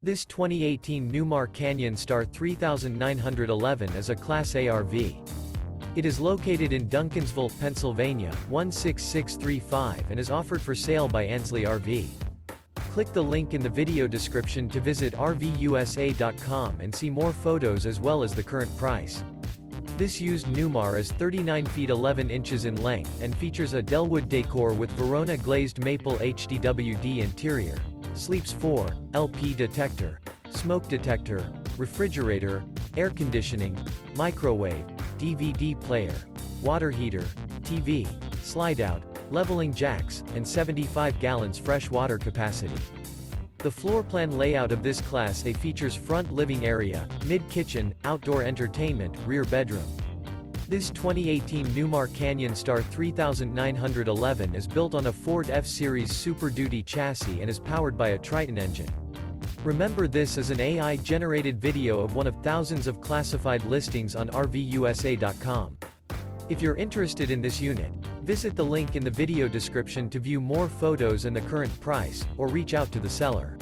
This 2018 Newmar Canyon Star 3911 is a Class A RV. It is located in Duncansville, Pennsylvania, 16635 and is offered for sale by Ansley RV. Click the link in the video description to visit RVUSA.com and see more photos as well as the current price. This used Newmar is 39 feet 11 inches in length and features a Dellwood Decor with Verona Glazed Maple HDWD interior. Sleeps 4, LP detector, smoke detector, refrigerator, air conditioning, microwave, DVD player, water heater, TV, slide-out, leveling jacks, and 75 gallons fresh water capacity. The floor plan layout of this Class A features front living area, mid-kitchen, outdoor entertainment, rear bedroom. This 2018 Newmar Canyon Star 3911 is built on a Ford F-Series Super Duty chassis and is powered by a Triton engine. Remember, this is an AI-generated video of one of thousands of classified listings on RVUSA.com. If you're interested in this unit, visit the link in the video description to view more photos and the current price, or reach out to the seller.